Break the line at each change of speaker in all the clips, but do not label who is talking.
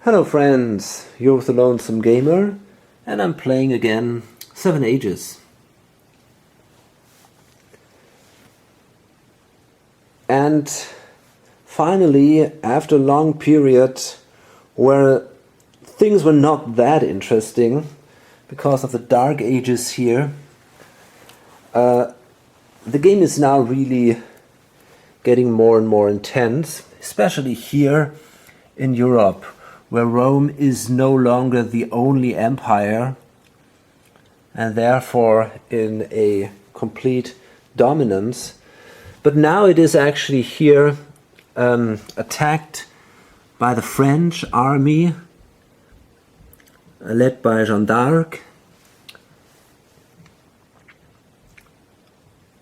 Hello friends, you're with the Lonesome Gamer, and I'm playing again 7 Ages. And finally, after a long period where things were not that interesting because of the Dark Ages here, the game is now really getting more and more intense, especially here in Europe, where Rome is no longer the only empire and therefore in a complete dominance. But now it is actually here attacked by the French army led by Jeanne d'Arc,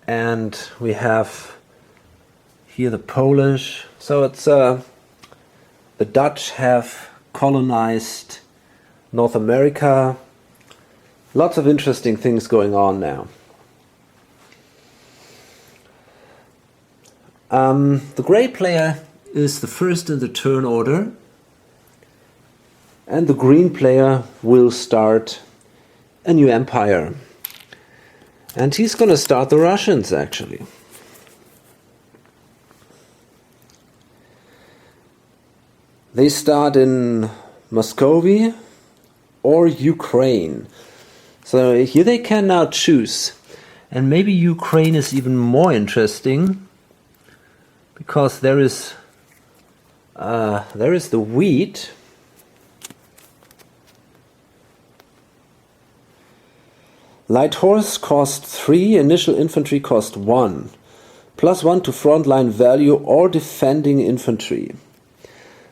and we have here the Polish. So it's the Dutch have colonized North America. Lots of interesting things going on now. The gray player is the first in the turn order, and the green player will start a new empire. And he's gonna start the Russians, actually. They start in Muscovy or Ukraine. So here they can now choose. And maybe Ukraine is even more interesting, because there is the wheat. Light horse cost 3, initial infantry cost 1. +1 to frontline value or defending infantry.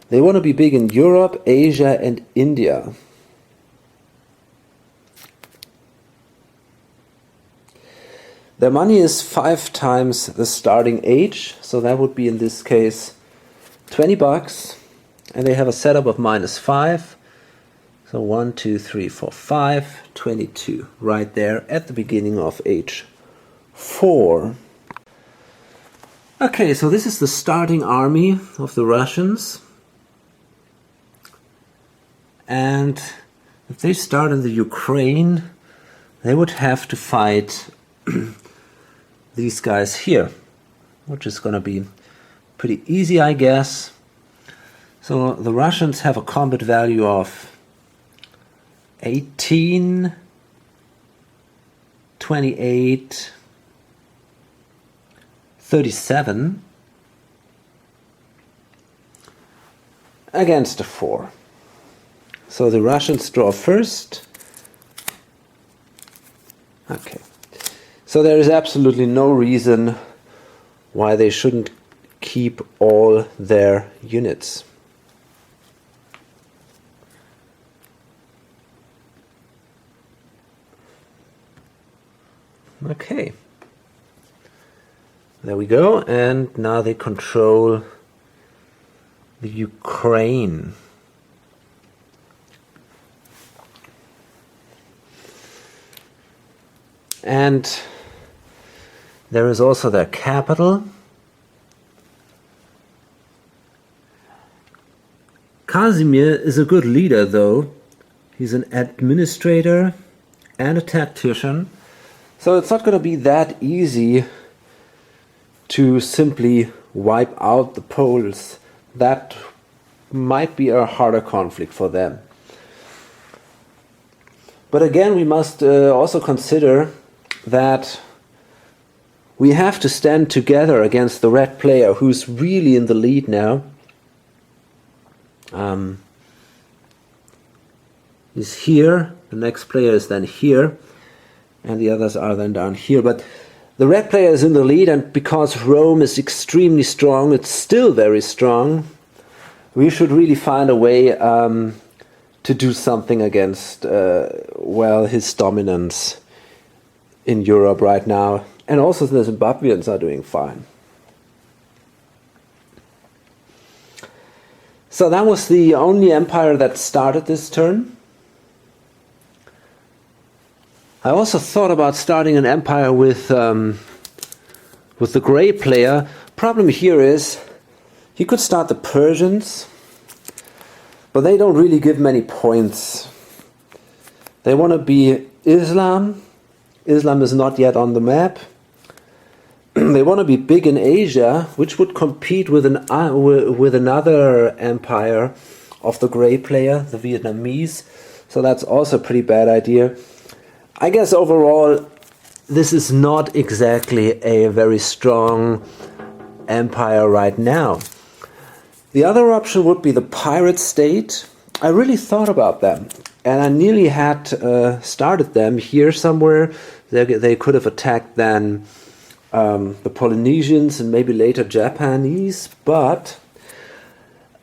They want to be big in Europe, Asia and India. Their money is 5 times the starting age, so that would be in this case 20 bucks. And they have a setup of -5. So 1, 2, 3, 4, 5, 22 right there at the beginning of age 4. Okay, so this is the starting army of the Russians. And if they start in the Ukraine, they would have to fight these guys here, which is going to be pretty easy, I guess. So the Russians have a combat value of 18, 28, 37 against a 4. So the Russians draw first. Okay. So there is absolutely no reason why they shouldn't keep all their units. Okay. There we go. And now they control the Ukraine. And there is also their capital. Casimir is a good leader, though. He's an administrator and a tactician. So it's not going to be that easy to simply wipe out the Poles. That might be a harder conflict for them. But again, we must also consider that we have to stand together against the red player, who's really in the lead now. He's here, the next player is then here, and the others are then down here. But the red player is in the lead, and because Rome is extremely strong, it's still very strong, we should really find a way to do something against, well, his dominance in Europe right now. And also the Zimbabweans are doing fine. So that was the only empire that started this turn. I also thought about starting an empire with the gray player. Problem here is he could start the Persians, But they don't really give many points. They want to be Islam. Islam is not yet on the map. They want to be big in Asia, which would compete with another empire of the gray player, the Vietnamese. So that's also a pretty bad idea. I guess overall, this is not exactly a very strong empire right now. The other option would be the pirate state. I really thought about them, and I nearly had started them here somewhere. They could have attacked then the Polynesians and maybe later Japanese, but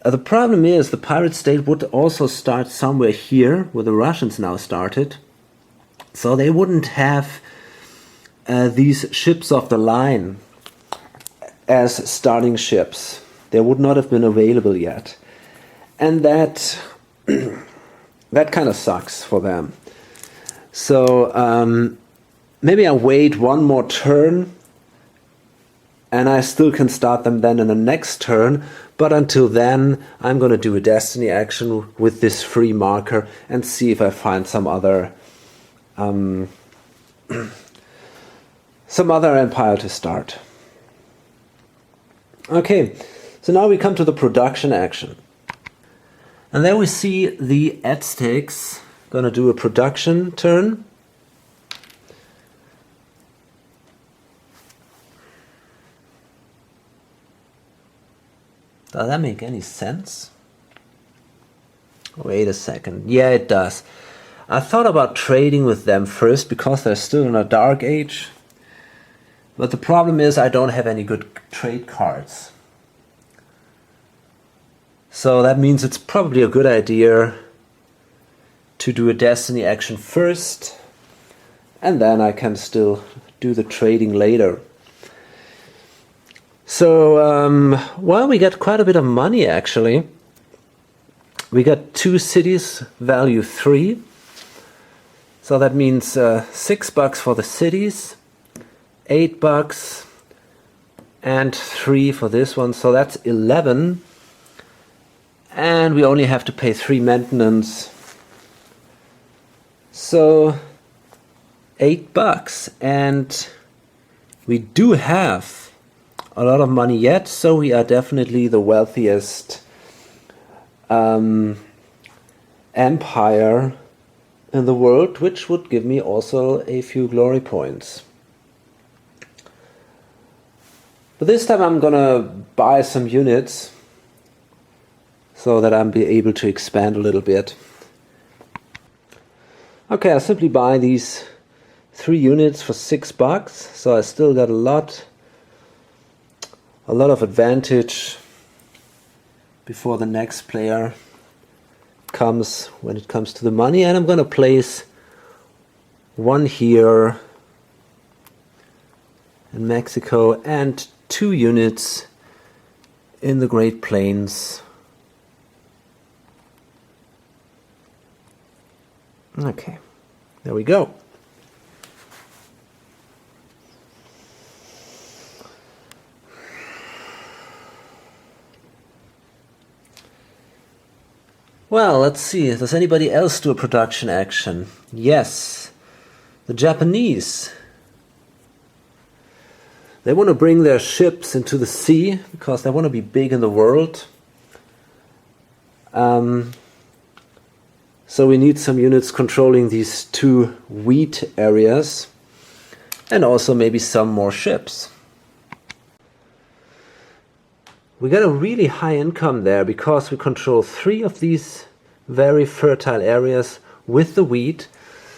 the problem is the pirate state would also start somewhere here where the Russians now started, so they wouldn't have these ships of the line as starting ships. They would not have been available yet, and that that kind of sucks for them. So maybe I wait one more turn and I still can start them then in the next turn, but until then I'm going to do a destiny action with this free marker and see if I find some other empire to start. Okay, so now we come to the production action. And there we see the Aztecs going to do a production turn. Does that make any sense? Wait a second. Yeah, it does. I thought about trading with them first because they're still in a dark age. But the problem is I don't have any good trade cards. So that means it's probably a good idea to do a destiny action first, and then I can still do the trading later. So, well, we got quite a bit of money actually. We got 2 cities, value 3. So that means $6 for the cities, $8, and 3 for this one. So that's 11. And we only have to pay 3 maintenance. So $8. And we do have a lot of money yet, so we are definitely the wealthiest empire in the world, which would give me also a few glory points. But this time I'm gonna buy some units so that I'll be able to expand a little bit. Okay, I simply buy these 3 units for $6, so I still got a lot of advantage before the next player comes when it comes to the money. And I'm gonna place 1 here in Mexico and 2 units in the Great Plains. Okay, there we go. Well, let's see. Does anybody else do a production action? Yes. The Japanese. They want to bring their ships into the sea because they want to be big in the world. So we need some units controlling these 2 wheat areas and also maybe some more ships. We got a really high income there because we control 3 of these very fertile areas with the wheat.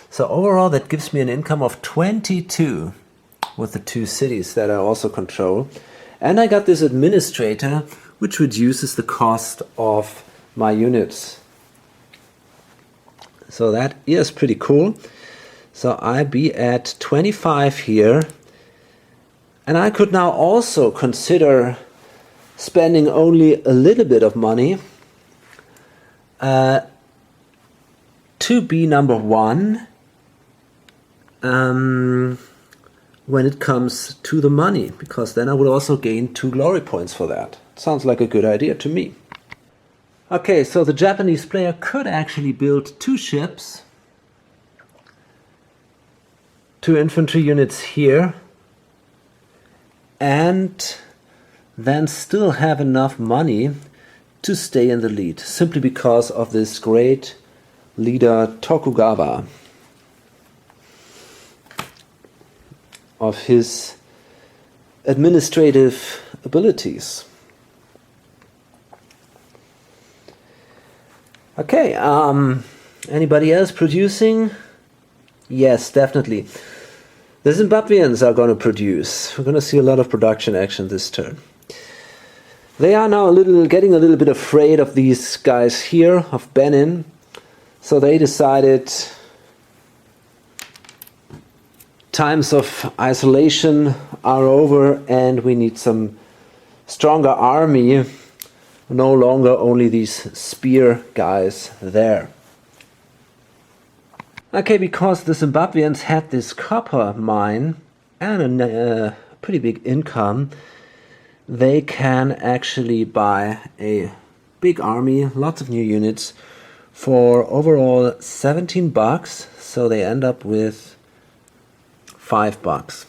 So overall that gives me an income of 22 with the 2 cities that I also control. And I got this administrator which reduces the cost of my units. So that is pretty cool. So I'd be at 25 here. And I could now also consider spending only a little bit of money to be number 1 when it comes to the money, because then I would also gain 2 glory points for that. Sounds like a good idea to me. Okay, so the Japanese player could actually build 2 ships, 2 infantry units here, and then still have enough money to stay in the lead, simply because of this great leader Tokugawa, of his administrative abilities. Okay, anybody else producing? Yes, definitely. The Zimbabweans are going to produce. We're going to see a lot of production action this turn. They are now getting a little bit afraid of these guys here, of Benin. So they decided times of isolation are over and we need some stronger army. No longer only these spear guys there. Okay, because the Zimbabweans had this copper mine and a pretty big income, they can actually buy a big army, lots of new units, for overall 17 bucks, so they end up with 5 bucks.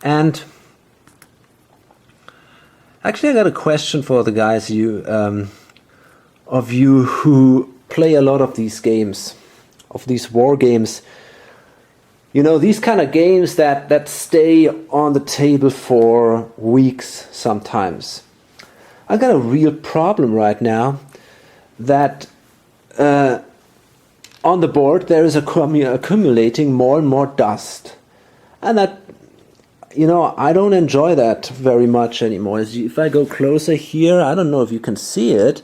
And actually I got a question for the guys of you who play a lot of these games, of these war games. You know, these kind of games that stay on the table for weeks sometimes. I got a real problem right now that on the board there is accumulating more and more dust. And that, you know, I don't enjoy that very much anymore. If I go closer here, I don't know if you can see it.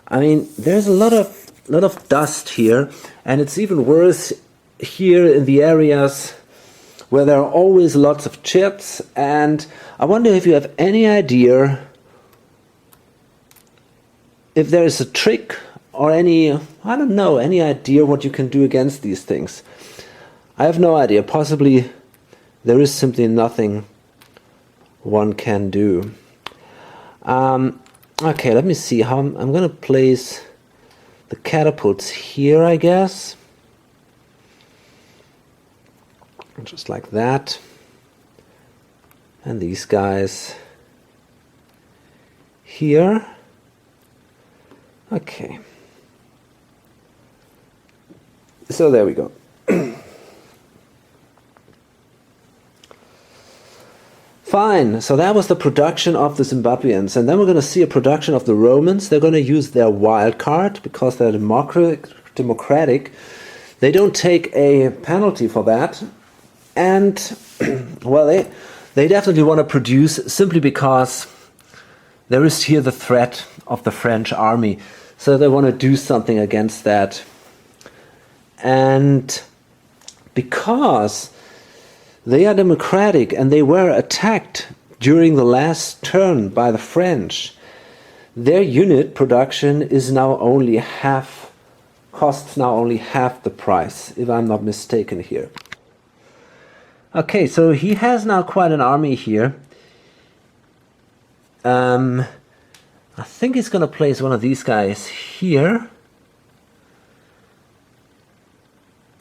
I mean, there's a lot of dust here, and it's even worse here in the areas where there are always lots of chips. And I wonder if you have any idea if there is a trick or any idea what you can do against these things. I have no idea. Possibly there is simply nothing one can do. Okay, let me see how I'm going to place the catapults here, I guess. Just like that. And these guys here. Okay. So there we go. Fine, so that was the production of the Zimbabweans, and then we're going to see a production of the Romans. They're going to use their wild card because they're democratic. They don't take a penalty for that, and well, they definitely want to produce simply because there is here the threat of the French army, so they want to do something against that. And because they are democratic and they were attacked during the last turn by the French, their unit production is now only costs now only half the price, if I'm not mistaken here. Okay, so he has now quite an army here. I think he's going to place one of these guys here.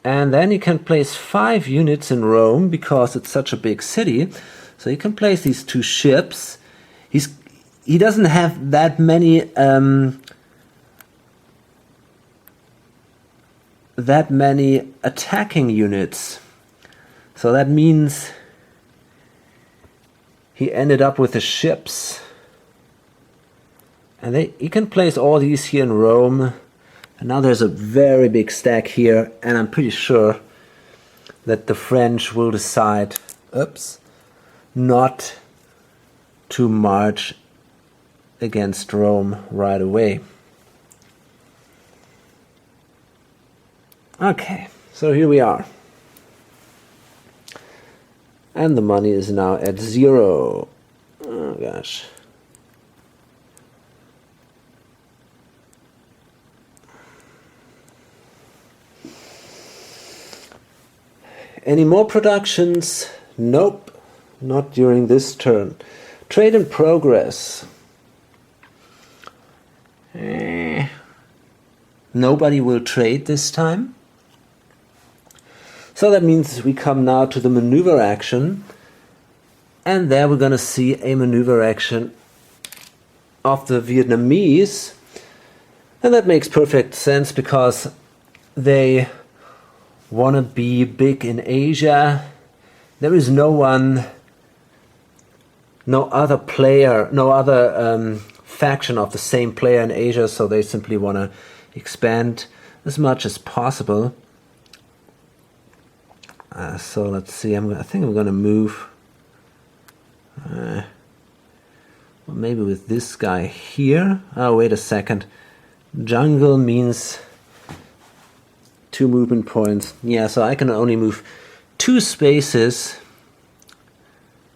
And then you can place 5 units in Rome because it's such a big city. So you can place these 2 ships. He doesn't have that many attacking units. So that means he ended up with the ships. And he can place all these here in Rome. And now there's a very big stack here, and I'm pretty sure that the French will decide, not to march against Rome right away. Okay, so here we are. And the money is now at 0. Oh gosh. Any more productions? Nope, not during this turn. Trade in progress. nobody will trade this time. So that means we come now to the maneuver action, and there we're going to see a maneuver action of the Vietnamese, and that makes perfect sense because they want to be big in Asia. There is no other player, no other faction of the same player in Asia, so they simply want to expand as much as possible. So let's see, I think I'm going to move well, maybe with this guy here. Oh, wait a second. Jungle means 2 movement points. Yeah, so I can only move 2 spaces,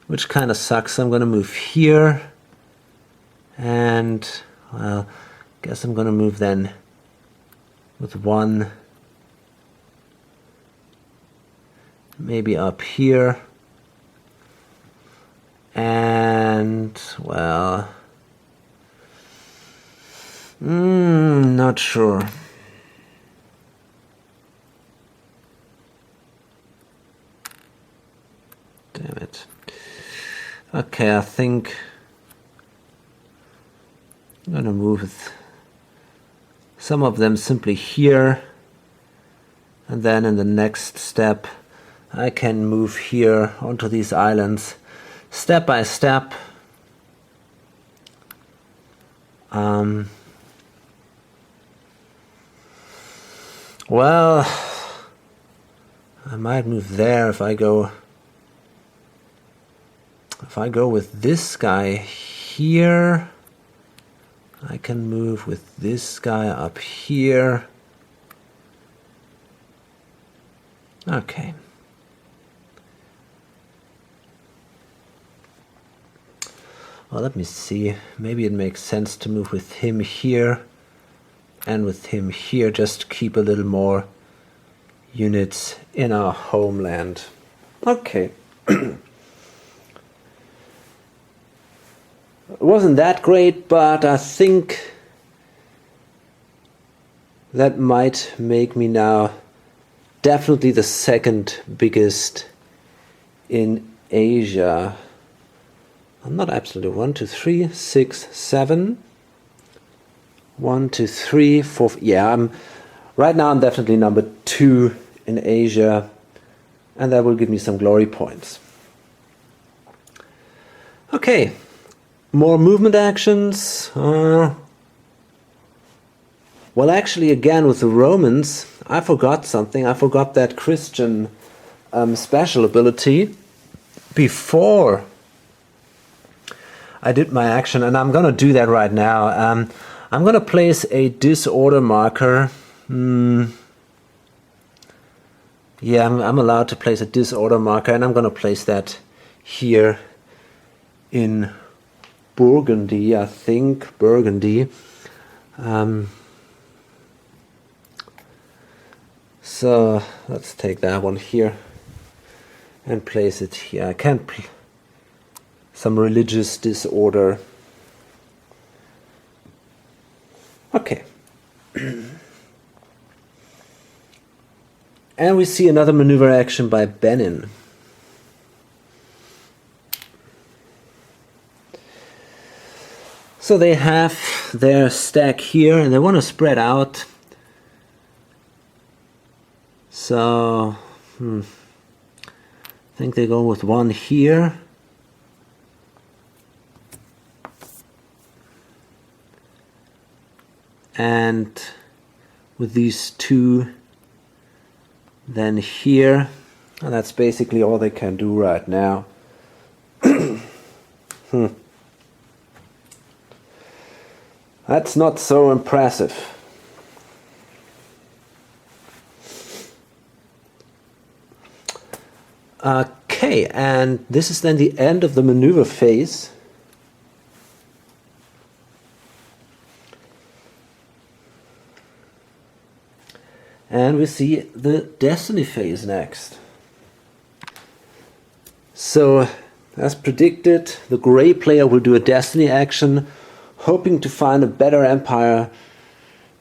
which kind of sucks. I'm going to move here, and, well, guess I'm going to move then with 1, maybe up here, and, well, not sure. Damn it. Okay, I think I'm gonna move with some of them simply here, and then in the next step I can move here onto these islands step by step. Well, I might move there if I go with this guy here. I can move with this guy up here. Okay. Well, let me see. Maybe it makes sense to move with him here and with him here, just to keep a little more units in our homeland. Okay. It wasn't that great, but I think that might make me now definitely the second biggest in Asia. I'm not absolutely. 1, 2, 3, 6, 7. 1, 2, 3, 4. Yeah, right now I'm definitely number 2 in Asia, and that will give me some glory points. Okay. More movement actions. Well, actually, again, with the Romans, I forgot something. I forgot that Christian special ability before I did my action, and I'm going to do that right now. I'm going to place a disorder marker. Yeah, I'm allowed to place a disorder marker, and I'm going to place that here in Burgundy, I think. Burgundy. So let's take that one here and place it here. I can't some religious disorder. Okay. And we see another maneuver action by Benin. So they have their stack here and they want to spread out. So I think they go with 1 here. And with these 2 then here. And that's basically all they can do right now. That's not so impressive. Okay, and this is then the end of the maneuver phase. And we see the destiny phase next. So, as predicted, the gray player will do a destiny action, hoping to find a better empire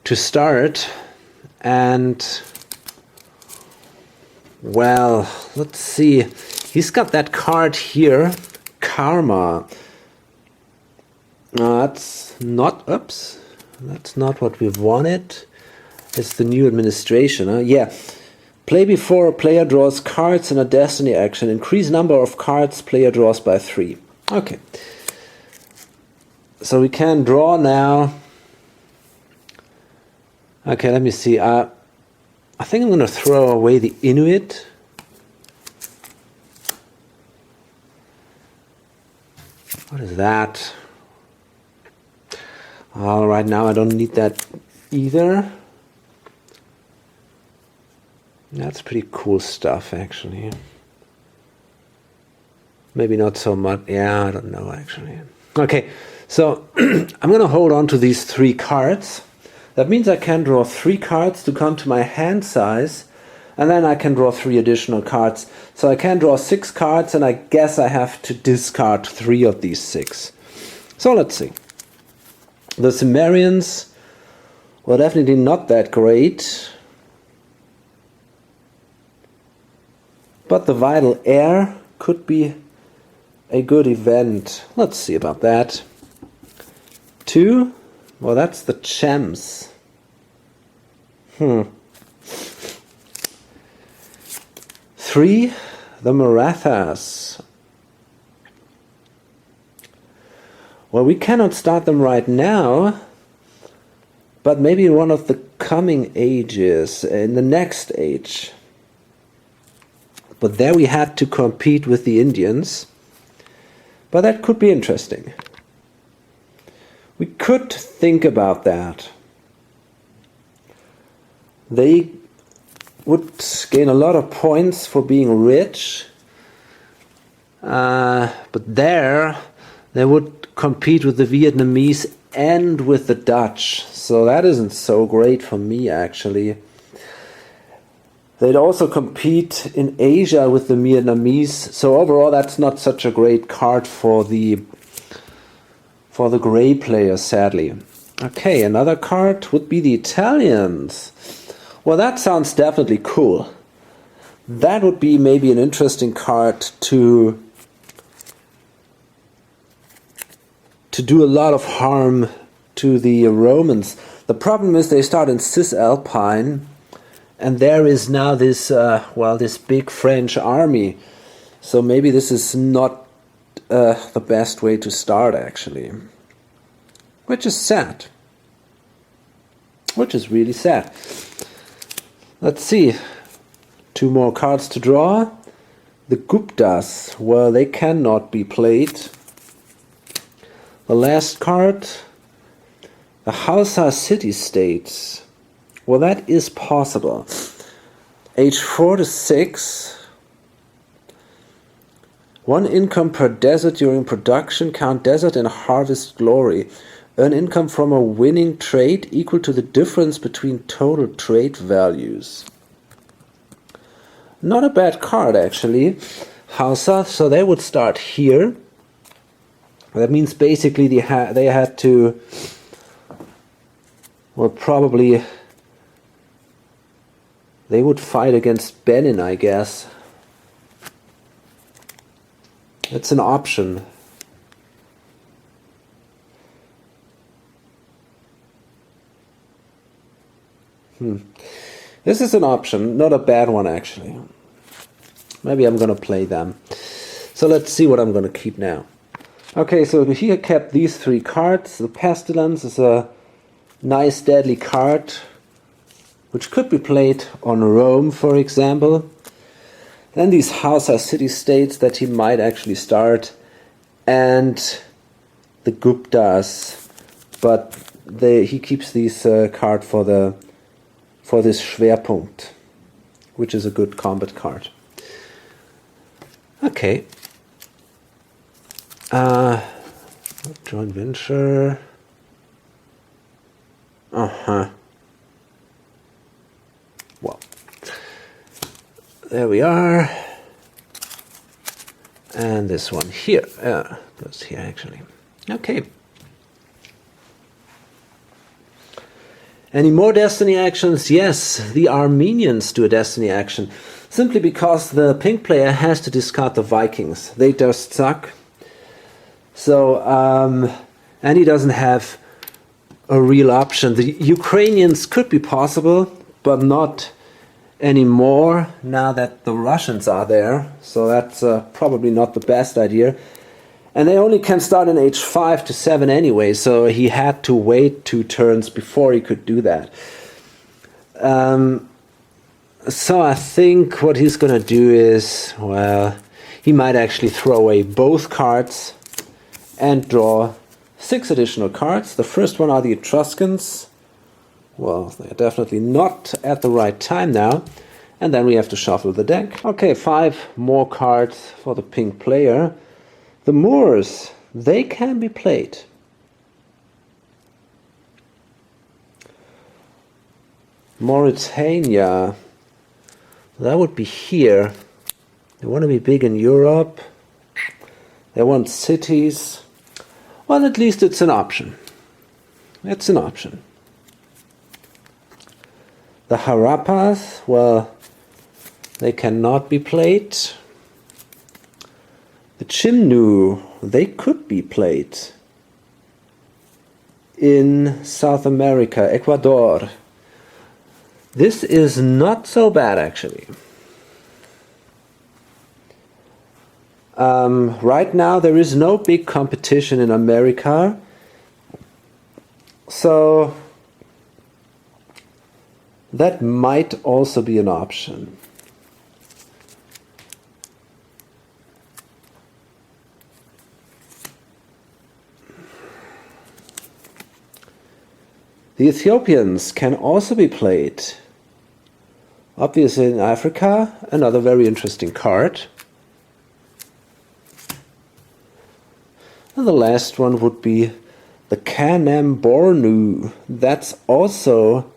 to start. And, well, let's see. He's got that card here, Karma. That's not, oops, that's not what we wanted. It's the new administration, huh? Yeah. Play before a player draws cards in a destiny action. Increase number of cards player draws by 3. Okay. So we can draw now. Okay, let me see. I think I'm going to throw away the Inuit. What is that? Right now I don't need that either. That's pretty cool stuff, actually. Maybe not so much. Yeah, I don't know, actually. Okay, so I'm going to hold on to these 3 cards. That means I can draw 3 cards to come to my hand size, and then I can draw 3 additional cards. So I can draw 6 cards, and I guess I have to discard 3 of these 6. So let's see. The Cimmerians were definitely not that great. But the Vital Air could be a good event. Let's see about that. 2. Well, that's the Chems. 3. The Marathas. Well, we cannot start them right now, but maybe in one of the coming ages, in the next age. But there we had to compete with the Indians. But that could be interesting. We could think about that. They would gain a lot of points for being rich. But there, they would compete with the Vietnamese and with the Dutch. So that isn't so great for me, actually. They'd also compete in Asia with the Vietnamese. So overall, that's not such a great card for the gray players, sadly. Okay, another card would be the Italians. Well, that sounds definitely cool. That would be maybe an interesting card to do a lot of harm to the Romans. The problem is they start in Cisalpine, and there is now this, this big French army. So maybe this is not the best way to start, actually. Which is sad. Which is really sad. Let's see. 2 more cards to draw. The Guptas, well, they cannot be played. The last card, the Hausa city-states. Well, that is possible. Age 4 to 6. 1 income per desert during production. Count desert and harvest glory. Earn income from a winning trade equal to the difference between total trade values. Not a bad card, actually. Hausa, so they would start here. That means basically they had to, well, probably they would fight against Benin, I guess. It's an option. This is an option, not a bad one, actually. Maybe I'm going to play them. So let's see what I'm going to keep now. Okay, so here kept these 3 cards. The Pestilence is a nice deadly card, which could be played on Rome, for example. Then these Hausa city-states that he might actually start, and the Guptas, but he keeps these card for this Schwerpunkt, which is a good combat card. Okay. Joint venture. Well, there we are. And this one here. Goes here, actually. Okay. Any more destiny actions? Yes, the Armenians do a destiny action. Simply because the pink player has to discard the Vikings. They just suck. So, and he doesn't have a real option. The Ukrainians could be possible, but not anymore now that the Russians are there. So that's probably not the best idea. And they only can start in h5 to 7 anyway, so he had to wait 2 turns before he could do that. So I think what he's gonna do is, well, he might actually throw away both cards and draw 6 additional cards. The first one are the Etruscans. Well, they're definitely not at the right time now. And then we have to shuffle the deck. Okay, 5 more cards for the pink player. The Moors, they can be played. Mauritania, that would be here. They want to be big in Europe. They want cities. Well, at least it's an option. It's an option. The Harappas, well, they cannot be played. The Chimnu, they could be played in South America, Ecuador. This is not so bad, actually. Right now there is no big competition in America, so that might also be an option. The Ethiopians can also be played. Obviously in Africa, another very interesting card. And the last one would be the Kanem Bornu. That's also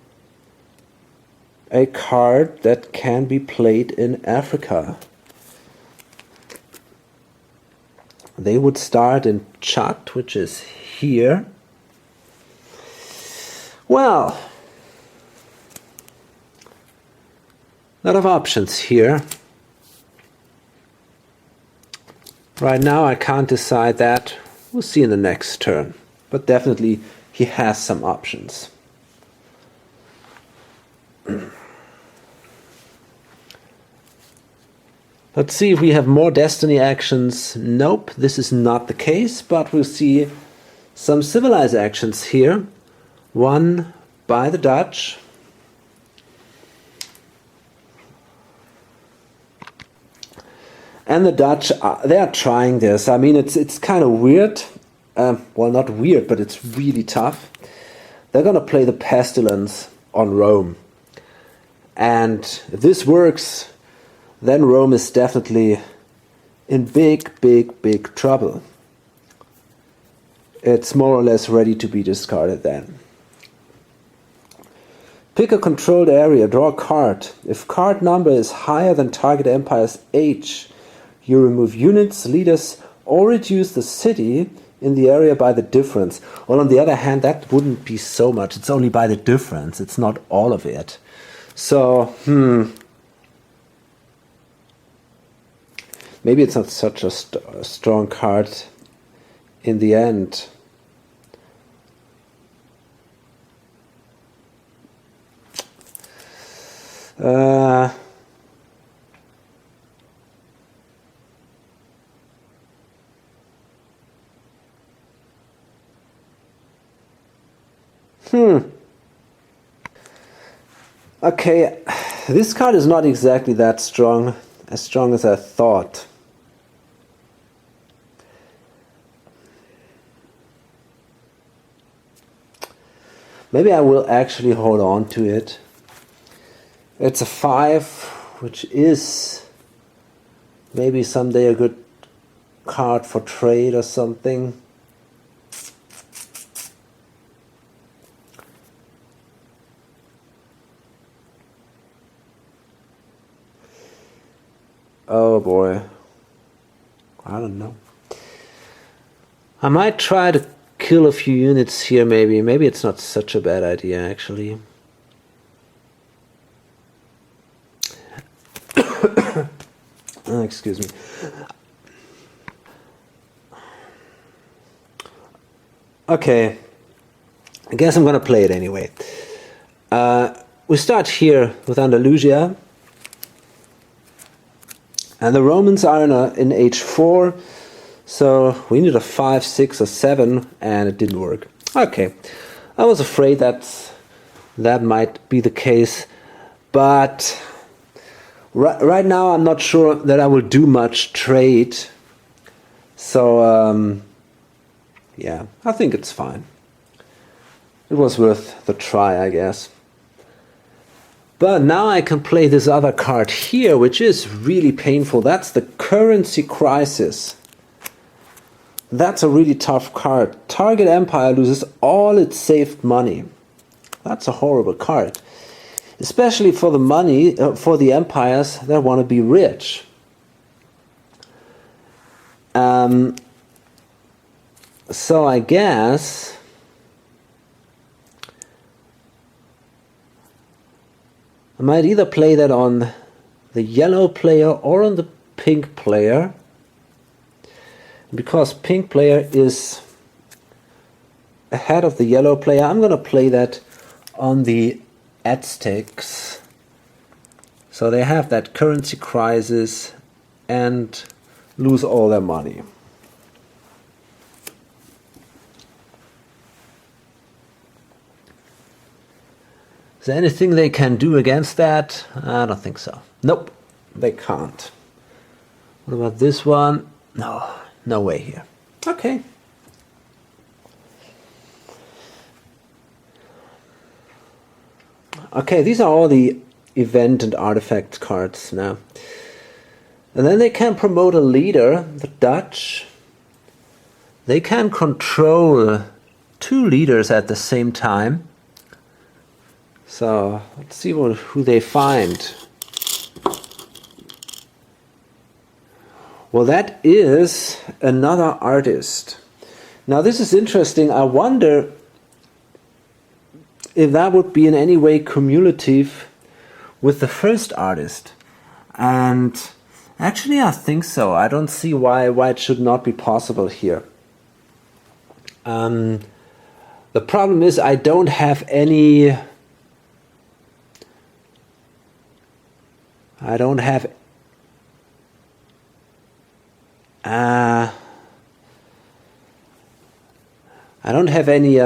a card that can be played in Africa. They would start in Chad, which is here. Well, a lot of options here. Right now I can't decide that. We'll see in the next turn. But definitely he has some options. Let's see if we have more destiny actions. Nope, this is not the case, but we'll see some civilized actions here. One by the Dutch. And the Dutch, they are trying this. I mean, it's kind of weird. Well, not weird, but it's really tough. They're going to play the Pestilence on Rome. And if this works, then Rome is definitely in big, big, big trouble. It's more or less ready to be discarded then. Pick a controlled area, draw a card. If card number is higher than target empire's age, you remove units, leaders, or reduce the city in the area by the difference. Well, on the other hand, that wouldn't be so much. It's only by the difference. It's not all of it. So, maybe it's not such a strong card in the end. Okay, this card is not exactly that strong, as strong as I thought. Maybe I will actually hold on to it. It's a 5, which is maybe someday a good card for trade or something. Oh boy. I don't know. I might try to kill a few units here, maybe. Maybe it's not such a bad idea, actually. Oh, excuse me. Okay. I guess I'm gonna play it anyway. We start here with Andalusia. And the Romans are in h4. So we need a 5, 6, or 7, and it didn't work. Okay, I was afraid that might be the case, but right now I'm not sure that I will do much trade. So yeah, I think it's fine. It was worth the try, I guess. But now I can play this other card here, which is really painful. That's the currency crisis. That's a really tough card. Target empire loses all its saved money. That's a horrible card. Especially for the money, for the empires that want to be rich. So I guess I might either play that on the yellow player or on the pink player. Because pink player is ahead of the yellow player, I'm going to play that on the Aztecs. So they have that currency crisis and lose all their money. Is there anything they can do against that? I don't think so. Nope, they can't. What about this one? No. No way here. Okay. Okay, these are all the event and artifact cards now. And then they can promote a leader, the Dutch. They can control 2 leaders at the same time. So let's see who they find. Well, that is another artist. Now this is interesting. I wonder if that would be in any way cumulative with the first artist. And actually I think so. I don't see why it should not be possible here. The problem is I don't have any... I don't have any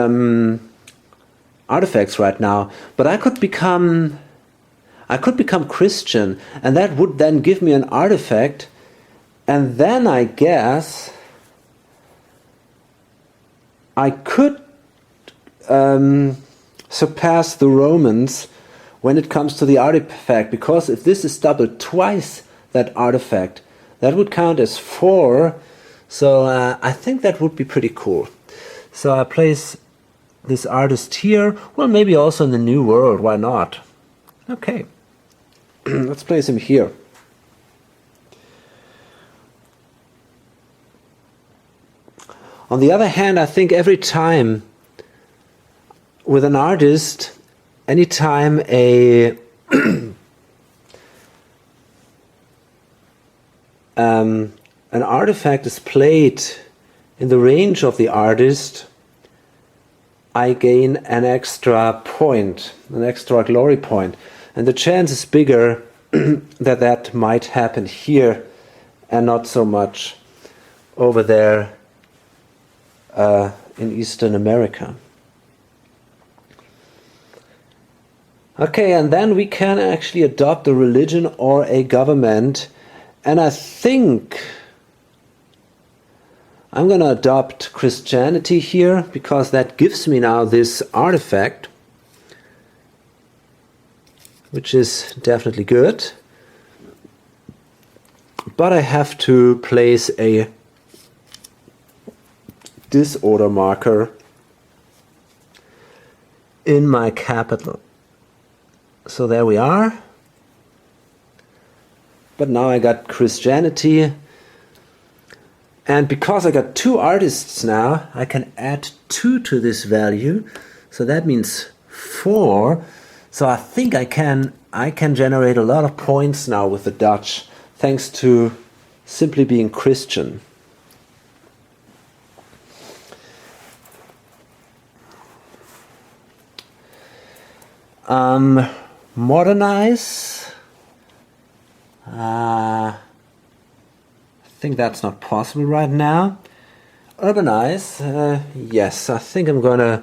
artifacts right now, but I could become Christian, and that would then give me an artifact, and then I guess I could surpass the Romans when it comes to the artifact, because if this is doubled twice, that artifact, that would count as 4, so I think that would be pretty cool. So I place this artist here, well, maybe also in the New World, why not? Okay, let's place him here. On the other hand, I think every time with an artist, anytime an artifact is played in the range of the artist, I gain an extra point, an extra glory point. And the chance is bigger that that might happen here and not so much over there in Eastern America. Okay, and then we can actually adopt a religion or a government. And I think I'm going to adopt Christianity here, because that gives me now this artifact, which is definitely good. But I have to place a disorder marker in my capital. So there we are. But now I got Christianity. And because I got 2 artists now, I can add 2 to this value. So that means 4. So I think I can generate a lot of points now with the Dutch, thanks to simply being Christian. Modernize. I think that's not possible right now. Urbanize. Yes, I think I'm gonna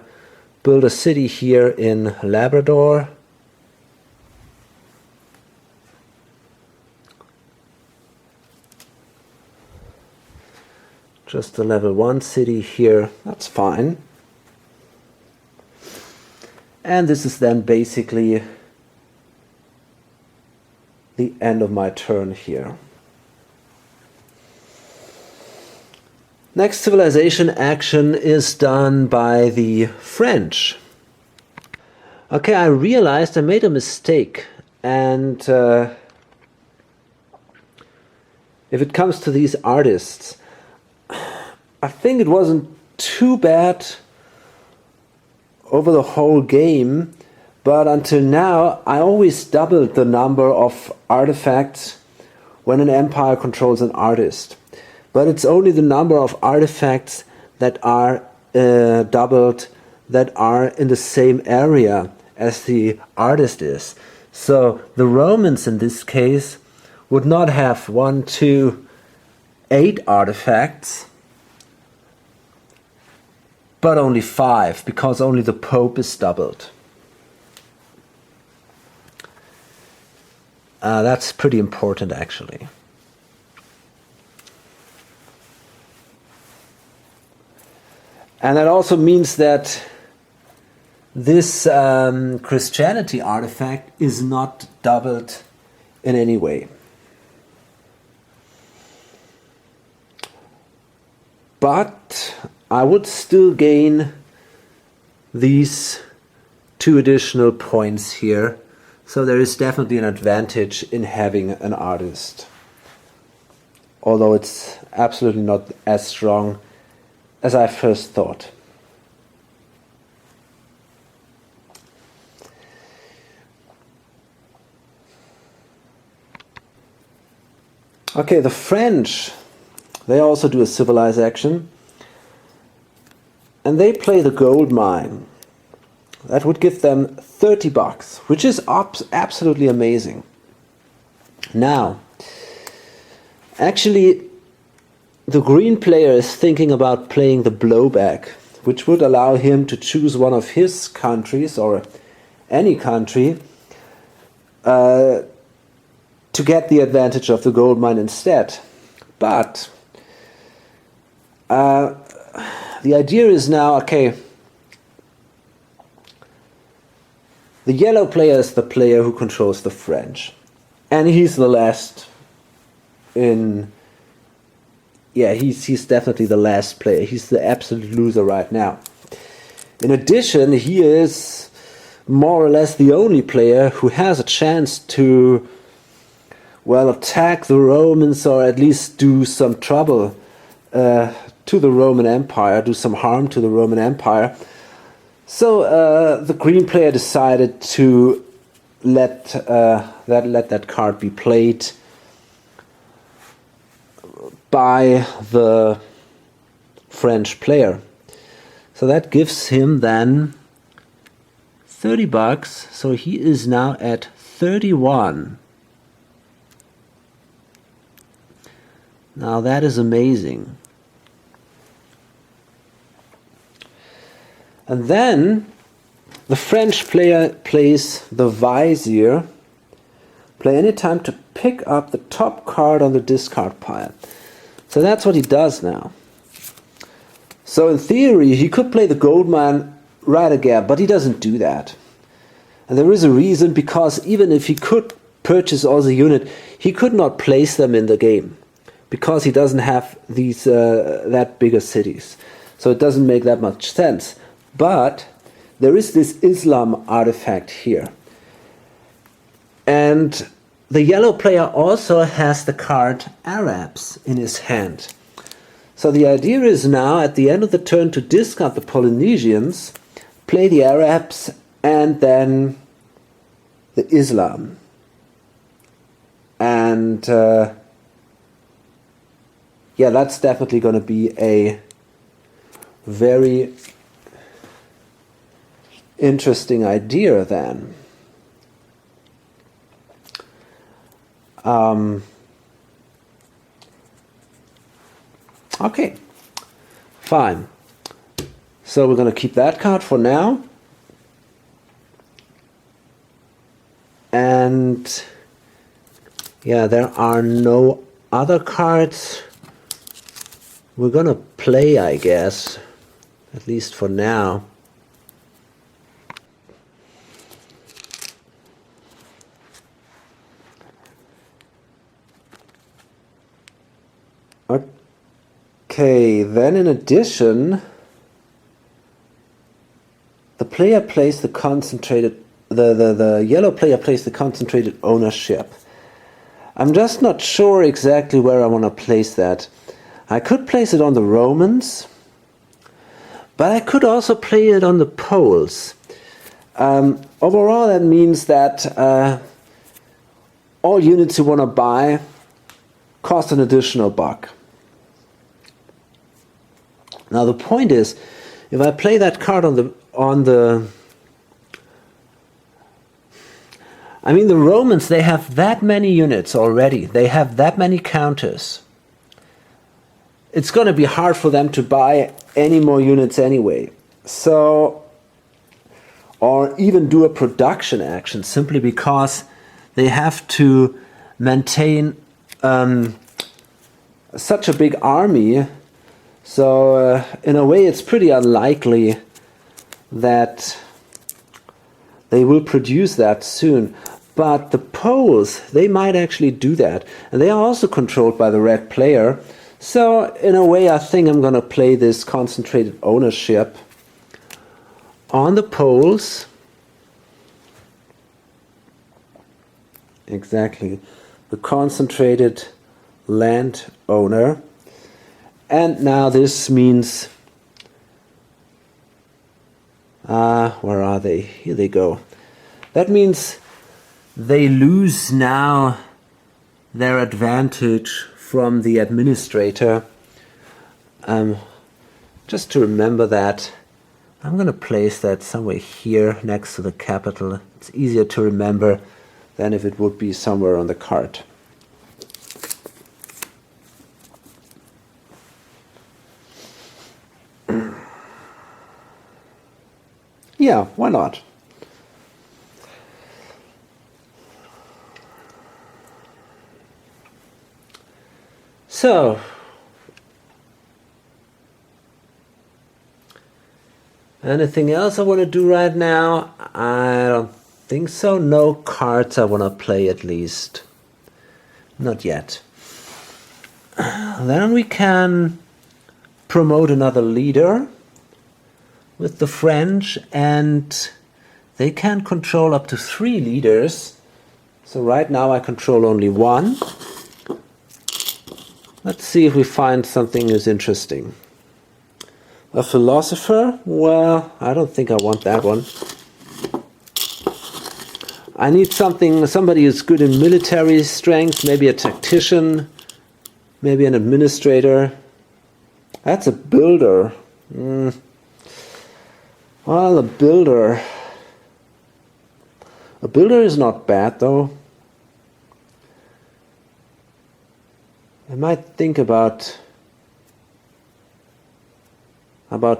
build a city here in Labrador. Just a level 1 city here. That's fine. And this is then basically the end of my turn here. Next civilization action is done by the French. Okay, I realized I made a mistake, and if it comes to these artists, I think it wasn't too bad over the whole game, but until now I always doubled the number of artifacts when an empire controls an artist. But it's only the number of artifacts that are doubled that are in the same area as the artist is. So the Romans in this case would not have 1, 2, 8 artifacts, but only 5, because only the Pope is doubled. That's pretty important, actually. And that also means that this Christianity artifact is not doubled in any way. But I would still gain these 2 additional points here. So there is definitely an advantage in having an artist. Although it's absolutely not as strong as I first thought. Okay, the French, they also do a civilized action. And they play the gold mine. That would give them $30, which is absolutely amazing. Now, actually, the green player is thinking about playing the blowback, which would allow him to choose one of his countries, or any country, to get the advantage of the gold mine instead. But the idea is now, okay, the yellow player is the player who controls the French. And he's the last in... Yeah, he's definitely the last player. He's the absolute loser right now. In addition, he is more or less the only player who has a chance to, well, attack the Romans, or at least do some trouble to the Roman Empire, do some harm to the Roman Empire. So the green player decided to let that card be played by the French player. So that gives him then $30. So he is now at 31. Now that is amazing. And then the French player plays the Vizier. Play any time to pick up the top card on the discard pile. So that's what he does now. So in theory, he could play the gold mine right again, but he doesn't do that. And there is a reason, because even if he could purchase all the unit, he could not place them in the game, because he doesn't have these that bigger cities. So it doesn't make that much sense. But there is this Islam artifact here. And the yellow player also has the card Arabs in his hand. So the idea is now at the end of the turn to discard the Polynesians, play the Arabs, and then the Islam. And yeah, that's definitely going to be a very interesting idea then. Okay, fine. So we're going to keep that card for now. And yeah, there are no other cards we're going to play, I guess, at least for now. Okay, then in addition, the player plays the concentrated, the yellow player plays the concentrated ownership. I'm just not sure exactly where I want to place that. I could place it on the Romans, but I could also play it on the Poles. Overall, that means that all units you want to buy cost an additional buck. Now the point is, if I play that card on the I mean, the Romans, they have that many units already. They have that many counters. It's going to be hard for them to buy any more units anyway. So, or even do a production action, simply because they have to maintain such a big army. So in a way, it's pretty unlikely that they will produce that soon. But the Poles, they might actually do that. And they are also controlled by the red player. So in a way, I think I'm going to play this concentrated ownership on the Poles. Exactly. The concentrated land owner. And now this means, where are they? Here they go. That means they lose now their advantage from the administrator. Just to remember that, I'm going to place that somewhere here next to the capital. It's easier to remember than if it would be somewhere on the card. Yeah, why not? So, anything else I want to do right now? I don't think so. No cards I want to play, at least. Not yet. Then we can promote another leader with the French, and they can control up to 3 leaders. So right now I control only 1. Let's see if we find something that's interesting. A philosopher? Well, I don't think I want that one. I need somebody who's good in military strength, maybe a tactician, maybe an administrator. That's a builder. Well, a builder. A builder is not bad, though. I might think about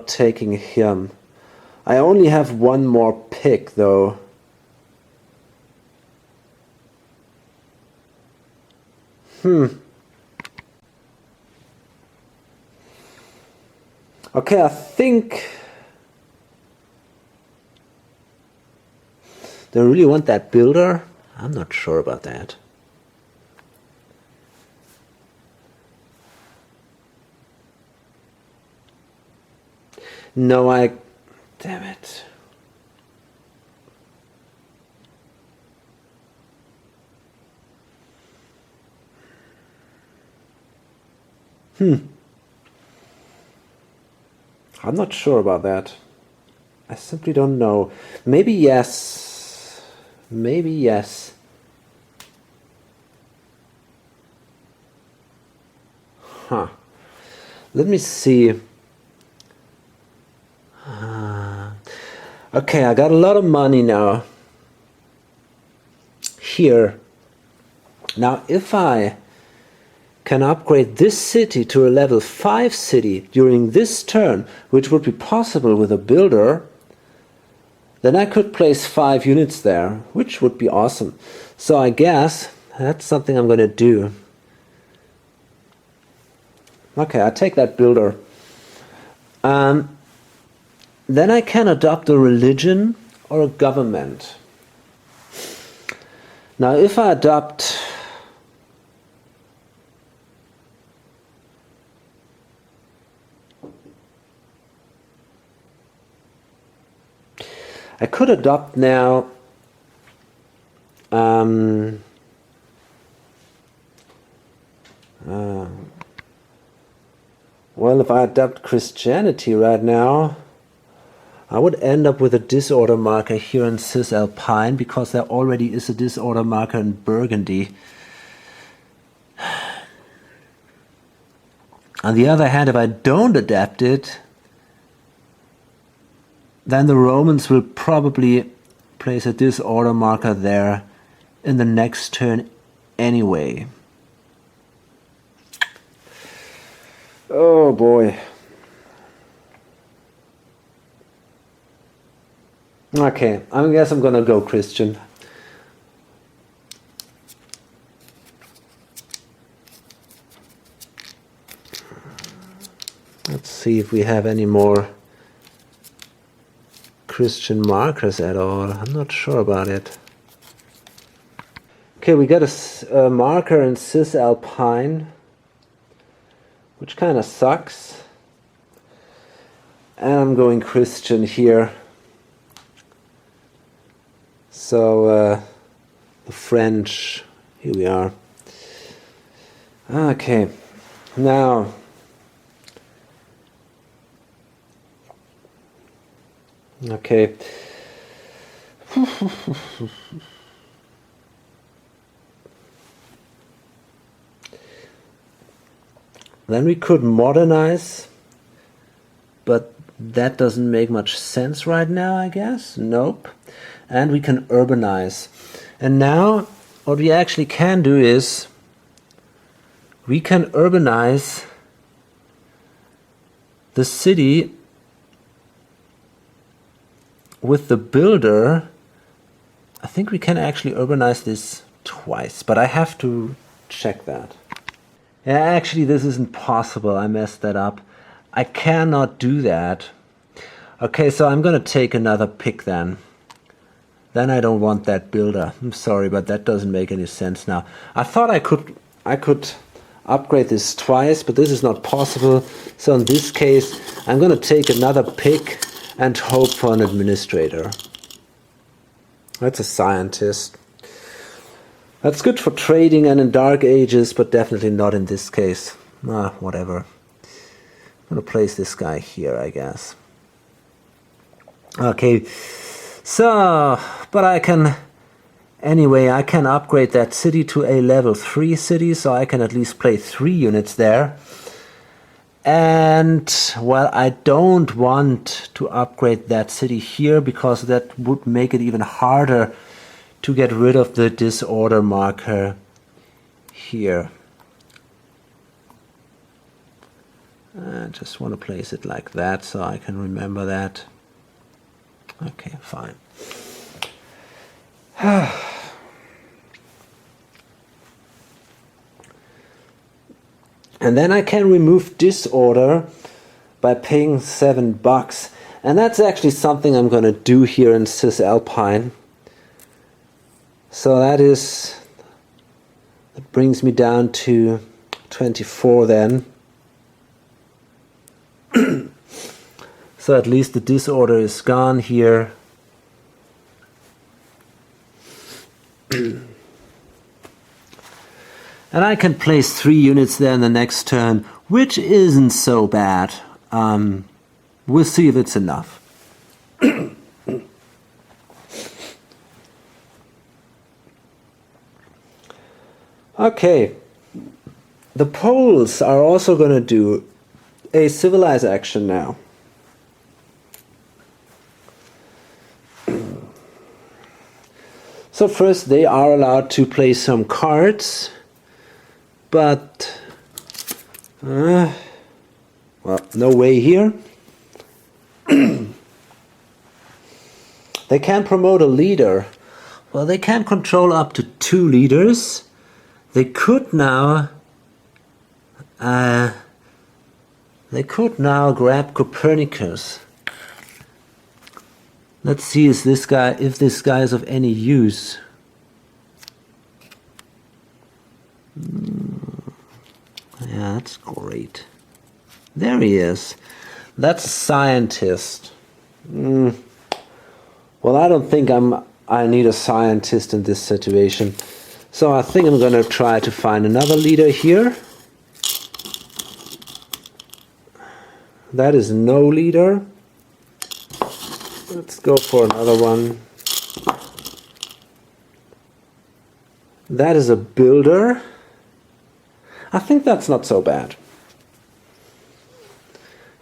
taking him. I only have 1 more pick, though. Okay, I think do I really want that builder? I'm not sure about that. No, damn it. I'm not sure about that. I simply don't know. Maybe yes. Maybe yes. Huh. Let me see. Okay, I got a lot of money now. Here. Now, if I can upgrade this city to a level 5 city during this turn, which would be possible with a builder, then I could place 5 units there, which would be awesome. So I guess that's something I'm going to do. Okay, I take that builder. Then I can adopt a religion or a government. Now, if I adopt I could adopt now well, if I adopt Christianity right now, I would end up with a disorder marker here in Cisalpine, because there already is a disorder marker in Burgundy. On the other hand, if I don't adapt it, then the Romans will probably place a disorder marker there in the next turn anyway. Oh boy. Okay, I guess I'm gonna go Christian. Let's see if we have any more Christian markers at all. I'm not sure about it. Okay, we got a marker in Cisalpine, which kind of sucks. And I'm going Christian here. So the French, here we are. Okay, now okay. Then we could modernize, but that doesn't make much sense right now, I guess. Nope. And we can urbanize. And now what we actually can do is we can urbanize the city with the builder. I think we can actually urbanize this twice, but I have to check that. Yeah, actually this isn't possible. I messed that up. I cannot do that. Okay, so I'm gonna take another pick then. Then I don't want that builder. I'm sorry, but that doesn't make any sense now. I thought I could upgrade this twice, but this is not possible. So in this case, I'm gonna take another pick and hope for an administrator. That's a scientist. That's good for trading and in Dark Ages, but definitely not in this case. Whatever. I'm gonna place this guy here, I guess. Okay, so, but I can upgrade that city to a level 3 city, so I can at least place 3 units there. And, well, I don't want to upgrade that city here, because that would make it even harder to get rid of the disorder marker here. I just want to place it like that so I can remember that. Okay, fine. And then I can remove disorder by paying $7. And that's actually something I'm going to do here in Cisalpine. So that brings me down to 24 then. So at least the disorder is gone here. And I can place 3 units there in the next turn, which isn't so bad. We'll see if it's enough. Okay, the Poles are also going to do a civilized action now. So first they are allowed to play some cards, but well, no way here. They can promote a leader. Well, they can control up to 2 leaders. They could now grab Copernicus. Let's see if this guy is of any use. Yeah, that's great. There he is. That's a scientist. Well, I don't think I need a scientist in this situation. So I think I'm going to try to find another leader here. That is no leader. Let's go for another one. That is a builder. I think that's not so bad.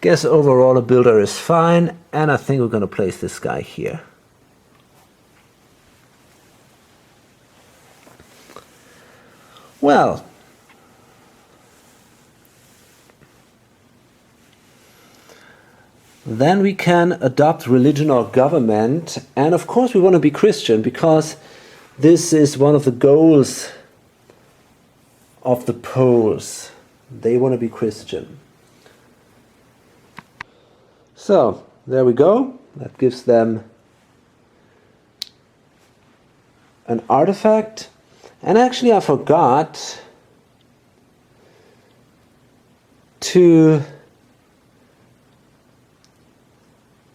Guess overall a builder is fine, and I think we're going to place this guy here. Well, then we can adopt religion or government, and of course we want to be Christian because this is one of the goals of the Poles. They want to be Christian. So there we go. That gives them an artifact. And actually I forgot to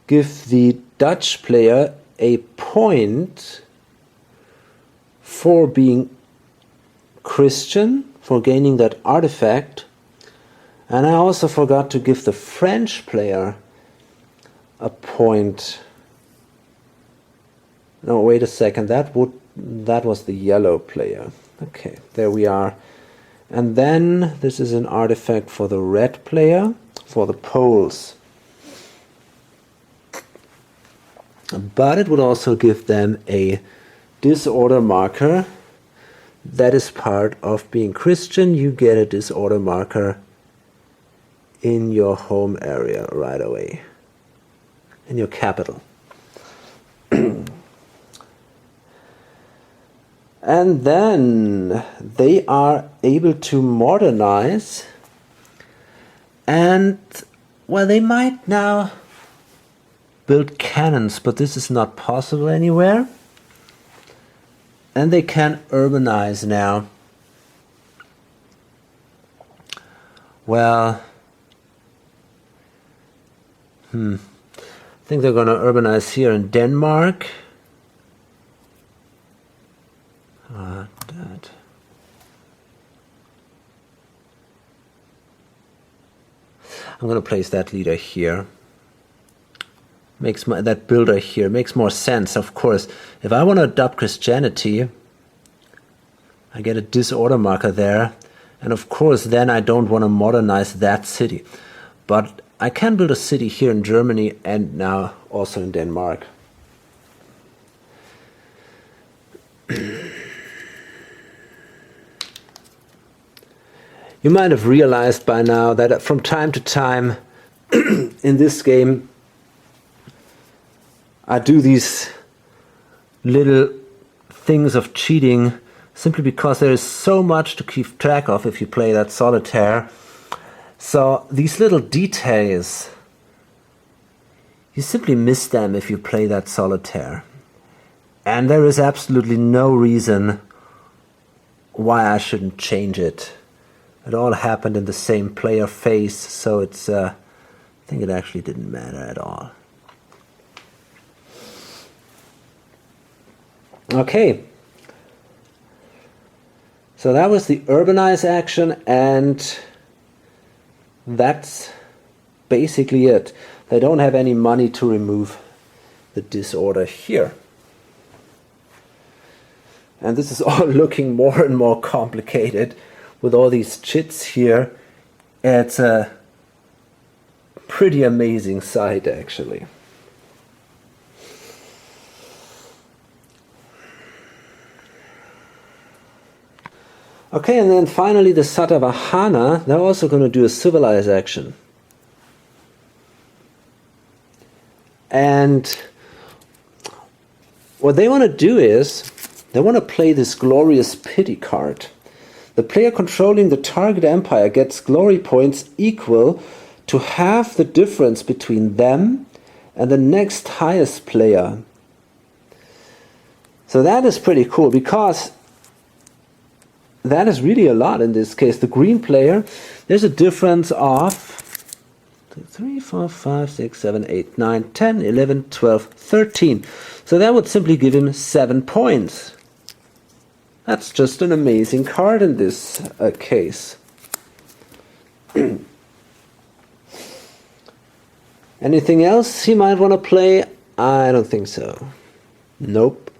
give the Dutch player a point for being Christian, for gaining that artifact. And I also forgot to give the French player a point. No, wait a second, that was the yellow player. Okay, there we are. And then this is an artifact for the red player, for the Poles. But it would also give them a disorder marker. That is part of being Christian. You get a disorder marker in your home area right away, in your capital. And then they are able to modernize, and well, they might now build cannons, but this is not possible anywhere. And they can urbanize now. Well, I think they're going to urbanize here in Denmark. I'm going to place that leader here. That builder here makes more sense, of course. If I want to adopt Christianity, I get a disorder marker there, and of course then I don't want to modernize that city. But I can build a city here in Germany and now also in Denmark. You might have realized by now that from time to time in this game I do these little things of cheating simply because there is so much to keep track of if you play that solitaire. So these little details, you simply miss them if you play that solitaire. And there is absolutely no reason why I shouldn't change it. It all happened in the same player phase, so it's I think it actually didn't matter at all. Okay, so that was the urbanize action, and that's basically it. They don't have any money to remove the disorder here. And this is all looking more and more complicated with all these chits here. It's a pretty amazing sight, actually. Okay, and then finally the Satavahana, they're also going to do a civilized action. And what they want to do is, they want to play this glorious pity card. The player controlling the target empire gets glory points equal to half the difference between them and the next highest player. So that is pretty cool, because that is really a lot in this case. The green player, there's a difference of 3, 4, 5, 6, 7, 8, 9, 10, 11, 12, 13. So that would simply give him 7 points. That's just an amazing card in this case. Anything else he might want to play? I don't think so. Nope.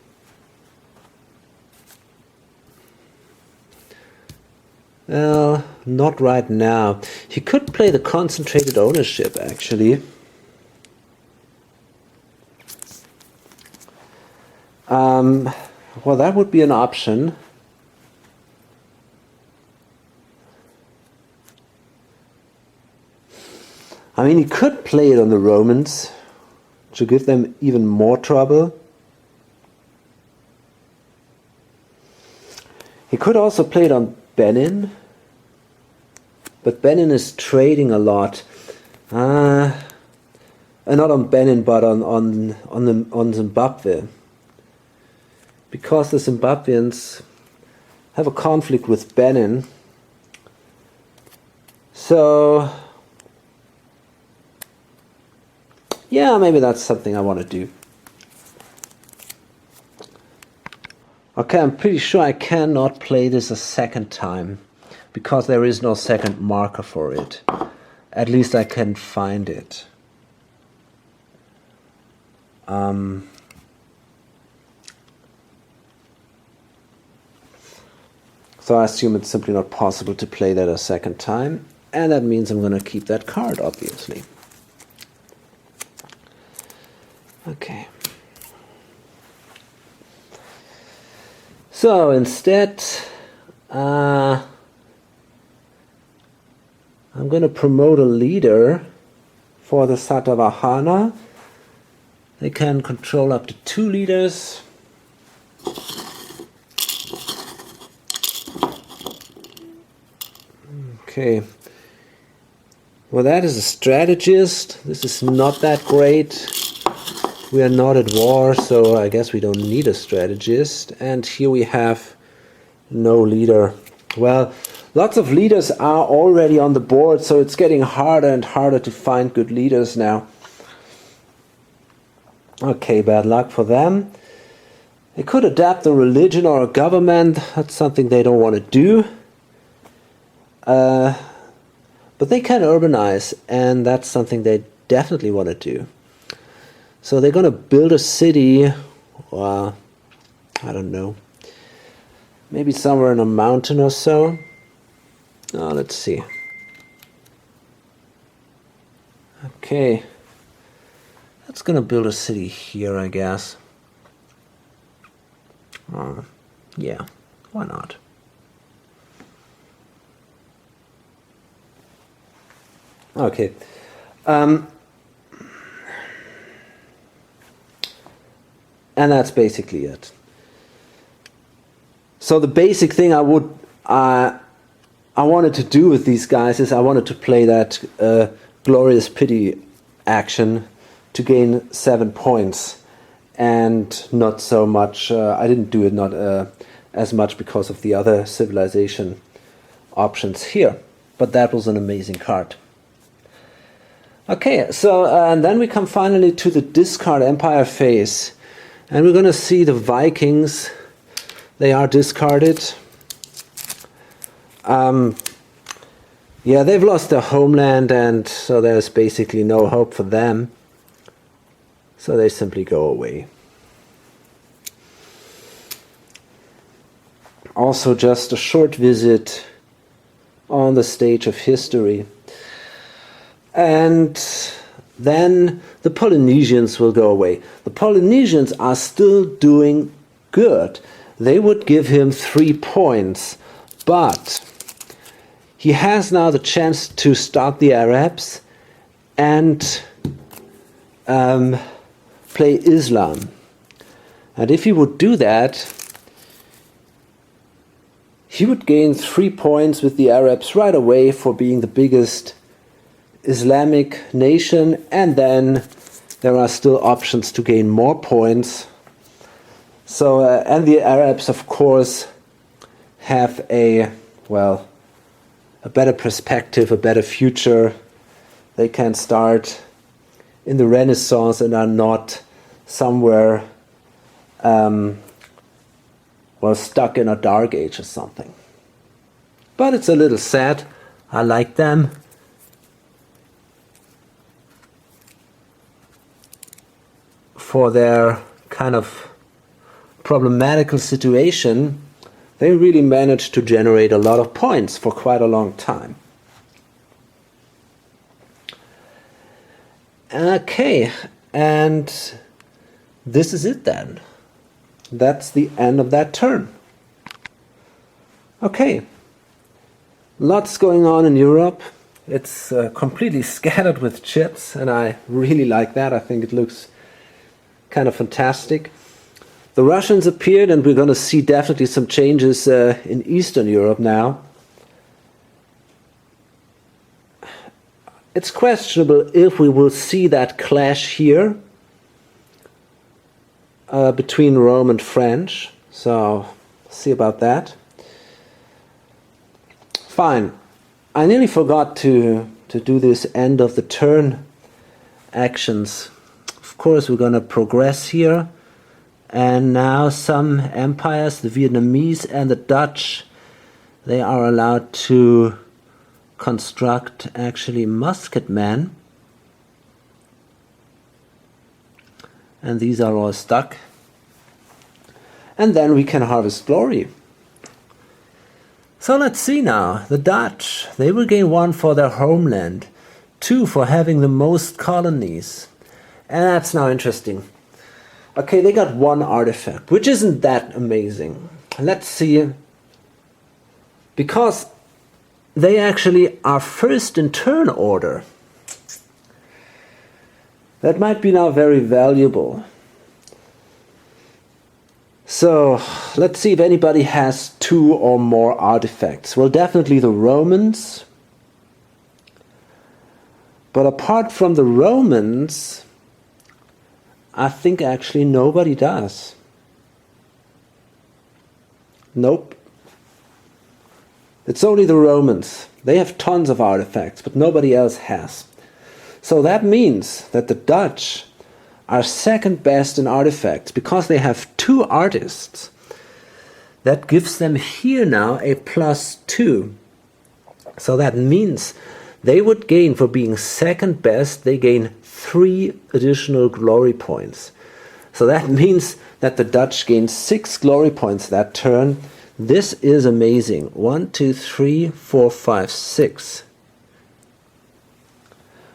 Well, not right now. He could play the concentrated ownership, actually. Well, that would be an option. I mean, he could play it on the Romans to give them even more trouble. He could also play it on Benin, but Benin is trading a lot. Not on Benin, but on Zimbabwe, because the Zimbabweans have a conflict with Benin. So yeah, maybe that's something I want to do. Okay, I'm pretty sure I cannot play this a second time, because there is no second marker for it. At least I can find it. So I assume it's simply not possible to play that a second time, and that means I'm going to keep that card, obviously. Okay. So instead, I'm going to promote a leader for the Satavahana. They can control up to 2 leaders. Okay. Well, that is a strategist. This is not that great. We are not at war, so I guess we don't need a strategist. And here we have no leader. Well, lots of leaders are already on the board, so it's getting harder and harder to find good leaders now. Okay, bad luck for them. They could adapt a religion or a government. That's something they don't want to do. But they can urbanize, and that's something they definitely want to do. So they're going to build a city, I don't know, maybe somewhere in a mountain or so. Let's see. Okay, that's going to build a city here, I guess. Yeah, why not? Okay. And that's basically it. So the basic thing I wanted to do with these guys is I wanted to play that glorious pity action to gain 7 points, and not so much. I didn't do it not as much because of the other civilization options here, but that was an amazing card. Okay, so and then we come finally to the discard empire phase. And we're going to see the Vikings. They are discarded. Yeah, they've lost their homeland, and so there's basically no hope for them. So they simply go away. Also, just a short visit on the stage of history. And then the Polynesians will go away. The Polynesians are still doing good. They would give him 3 points, but he has now the chance to start the Arabs and play Islam. And if he would do that, he would gain 3 points with the Arabs right away for being the biggest Islamic nation, and then there are still options to gain more points. So, and the Arabs, of course, have a better perspective, a better future. They can start in the Renaissance and are not somewhere stuck in a dark age or something. But it's a little sad. I like them. For their kind of problematical situation, they really managed to generate a lot of points for quite a long time. Okay, and this is it then. That's the end of that turn. Okay, lots going on in Europe. It's completely scattered with chips, and I really like that. I think it looks kind of fantastic. The Russians appeared, and we're going to see definitely some changes in Eastern Europe now. It's questionable if we will see that clash here between Rome and French. So, see about that. Fine. I nearly forgot to do this end of the turn actions. Of course, we're going to progress here. And now some empires, the Vietnamese and the Dutch, they are allowed to construct actually musketmen. And these are all stuck. And then we can harvest glory. So let's see now. The Dutch, they will gain 1 for their homeland, 2 for having the most colonies. And that's now interesting. Okay, they got 1 artifact, which isn't that amazing. Let's see. Because they actually are first in turn order. That might be now very valuable. So, let's see if anybody has 2 or more artifacts. Well, definitely the Romans. But apart from the Romans, I think actually nobody does. Nope. It's only the Romans. They have tons of artifacts, but nobody else has. So that means that the Dutch are second best in artifacts because they have 2 artists. That gives them here now a +2. So that means they would gain, for being second best, they gain 3 additional glory points. So that means that the Dutch gain 6 glory points that turn. This is amazing. 1, 2, 3, 4, 5, 6.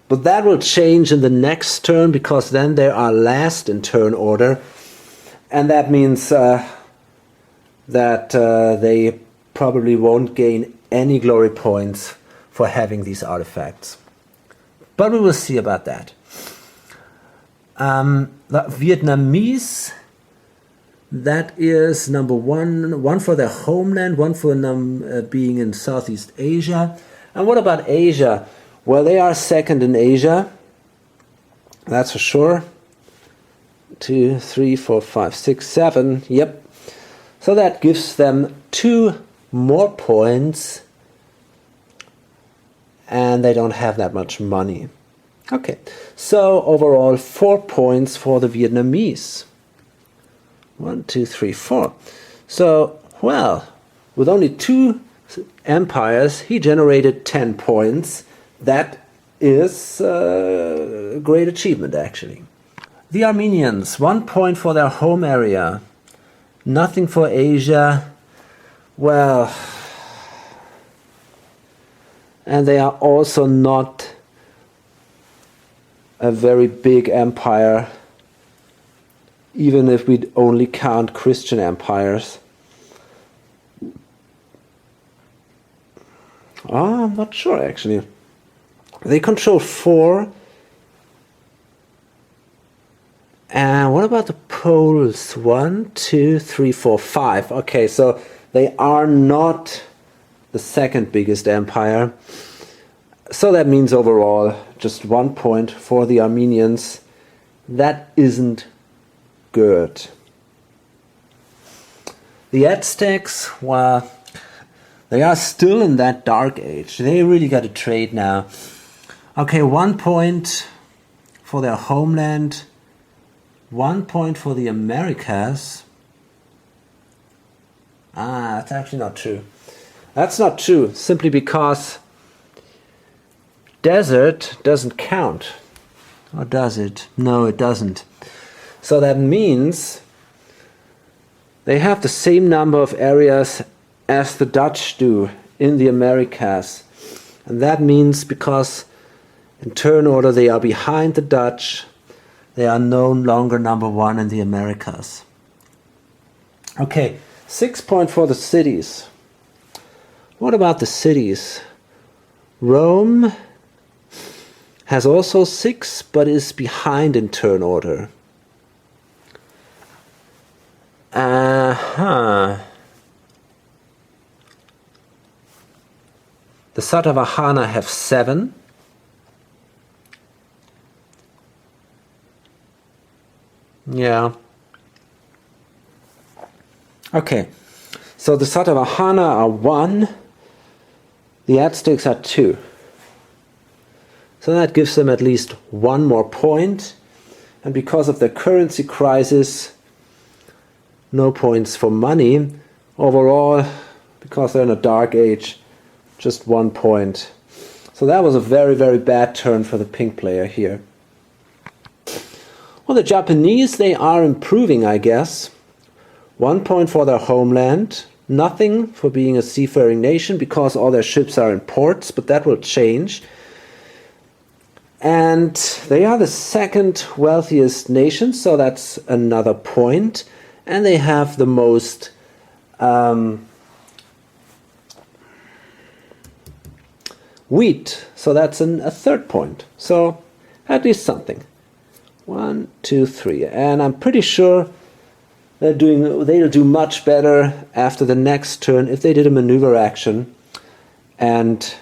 But that will change in the next turn, because then they are last in turn order. And that means that they probably won't gain any glory points for having these artifacts. But we will see about that. The Vietnamese, that is number 1, 1 for their homeland, 1 for being in Southeast Asia. And what about Asia? Well, they are second in Asia, that's for sure. 2, 3, 4, 5, 6, 7, yep. So that gives them 2 more points, and they don't have that much money. Okay, so overall 4 points for the Vietnamese. 1, 2, 3, 4. So, well, with only 2 empires, he generated 10 points. That is a great achievement, actually. The Armenians, 1 point for their home area. Nothing for Asia. Well, and they are also not a very big empire, even if we only count Christian empires. Oh, I'm not sure, actually. They control 4. And what about the Poles? 1, 2, 3, 4, 5. Okay, so they are not the second biggest empire. So that means overall just 1 point for the Armenians. That isn't good. The Aztecs, well, they are still in that dark age. They really got to trade now. Okay, 1 point for their homeland. 1 point for the Americas. That's actually not true. That's not true, simply because desert doesn't count. Or does it? No, it doesn't. So that means they have the same number of areas as the Dutch do in the Americas. And that means because in turn order they are behind the Dutch, they are no longer number 1 in the Americas. Okay, 6 points for the cities. What about the cities? Rome has also 6, but is behind in turn order. The Satavahana have 7. Yeah. Okay. So the Satavahana are 1. The Aztecs are 2. So that gives them at least 1 more point. And because of the currency crisis, no points for money. Overall, because they're in a dark age, just 1 point. So that was a very, very bad turn for the pink player here. Well, the Japanese, they are improving, I guess. 1 point for their homeland. Nothing for being a seafaring nation because all their ships are in ports, but that will change. And they are the second wealthiest nation, so that's another point. And they have the most wheat, so that's a third point. So at least something. 1, 2, 3. And I'm pretty sure they'll do much better after the next turn if they did a maneuver action. And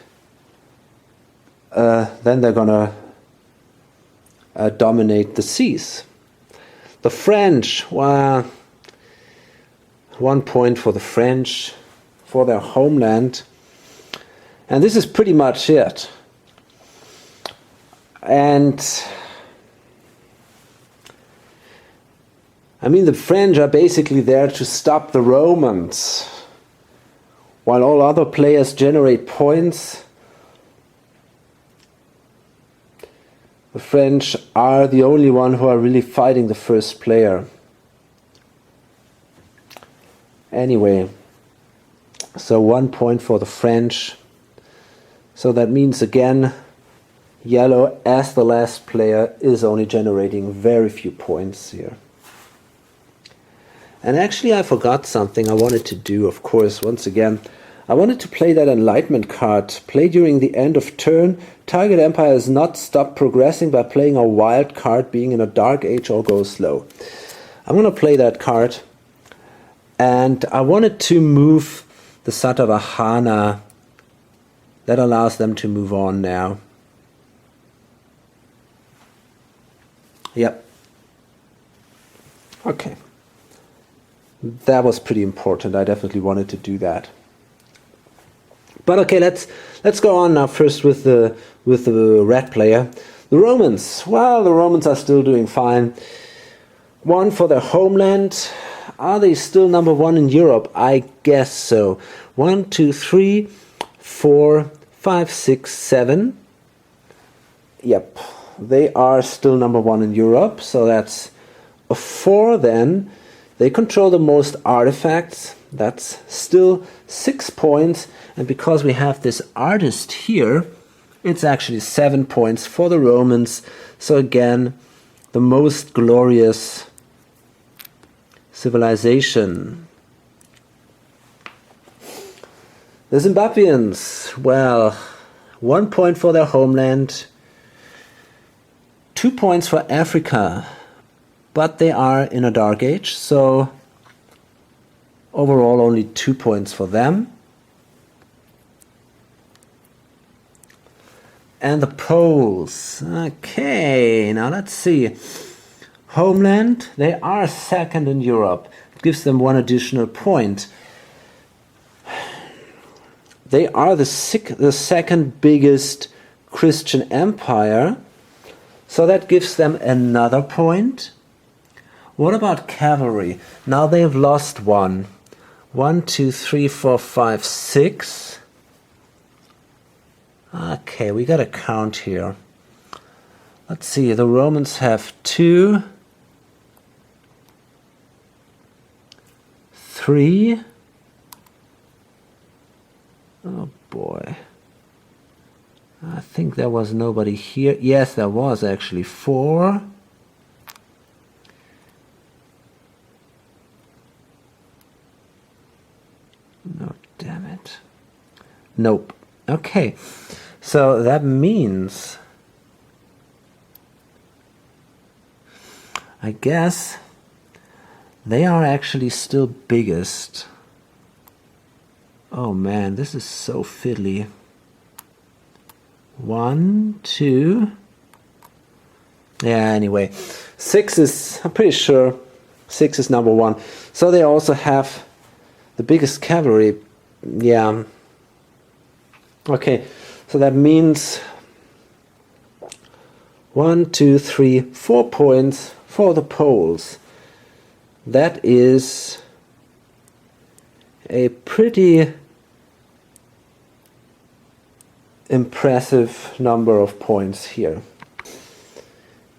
then they're gonna dominate the seas. The French, well, 1 point for the French for their homeland. And this is pretty much it. And I mean, the French are basically there to stop the Romans. While all other players generate points, the French are the only one who are really fighting the first player. Anyway, so 1 point for the French. So that means again, yellow as the last player is only generating very few points here. And actually I forgot something I wanted to do, of course, once again. I wanted to play that Enlightenment card. Play during the end of turn. Target empire is not stopped progressing by playing a wild card, being in a dark age or go slow. I'm going to play that card. And I wanted to move the Satavahana. That allows them to move on now. Yep. Okay. That was pretty important. I definitely wanted to do that. But okay, let's go on now first with the red player. The Romans. Well, the Romans are still doing fine. 1 for their homeland. are they still number one in Europe? I guess so. 1, 2, 3, 4, 5, 6, 7. Yep, they are still number one in Europe, so that's a 4 then. They control the most artifacts, that's still 6 points, and because we have this artist here, it's actually 7 points for the Romans. So again, the most glorious civilization. The Zimbabweans, well, 1 point for their homeland, 2 points for Africa, but they are in a dark age, so overall only 2 points for them. And the Poles. Okay, now let's see. Homeland, they are second in Europe. It gives them 1 additional point. They are the second biggest Christian empire, so that gives them another point. What about cavalry? Now they've lost 1. 1, 2, 3, 4, 5, 6. Okay, we got to count here. Let's see, the Romans have 2, 3. Oh boy. I think there was nobody here. Yes, there was actually 4. No, damn it. Nope. Okay, so that means, I guess, they are actually still biggest. Oh man, this is so fiddly. 1, 2. Yeah, anyway, 6 is, I'm pretty sure, 6 is number 1. So they also have the biggest cavalry. Yeah. Okay, so that means 1, 2, 3, 4 points for the Poles. That is a pretty impressive number of points here.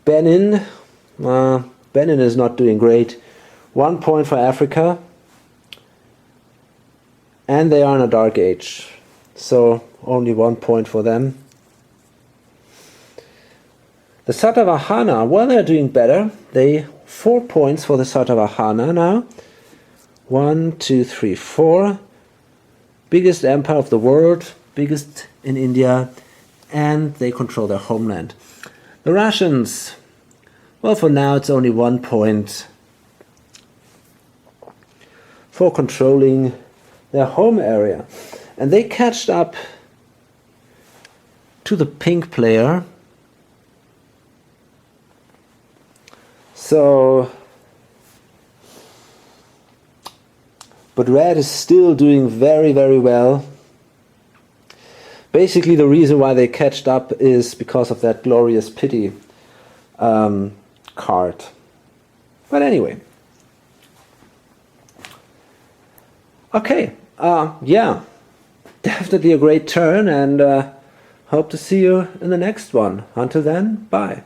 Benin, Benin is not doing great. 1 point for Africa, and they are in a dark age, so only 1 point for them. The Satavahana, well, they're doing better. 4 points for the Satavahana now. 1, 2, 3, 4. Biggest empire of the world, biggest in India, and they control their homeland. The Russians, well, for now it's only 1 point for controlling their home area. And they catched up to the pink player. So, but red is still doing very, very well. Basically, the reason why they catched up is because of that glorious pity card. But anyway. Okay, yeah, definitely a great turn, and hope to see you in the next one. Until then, bye.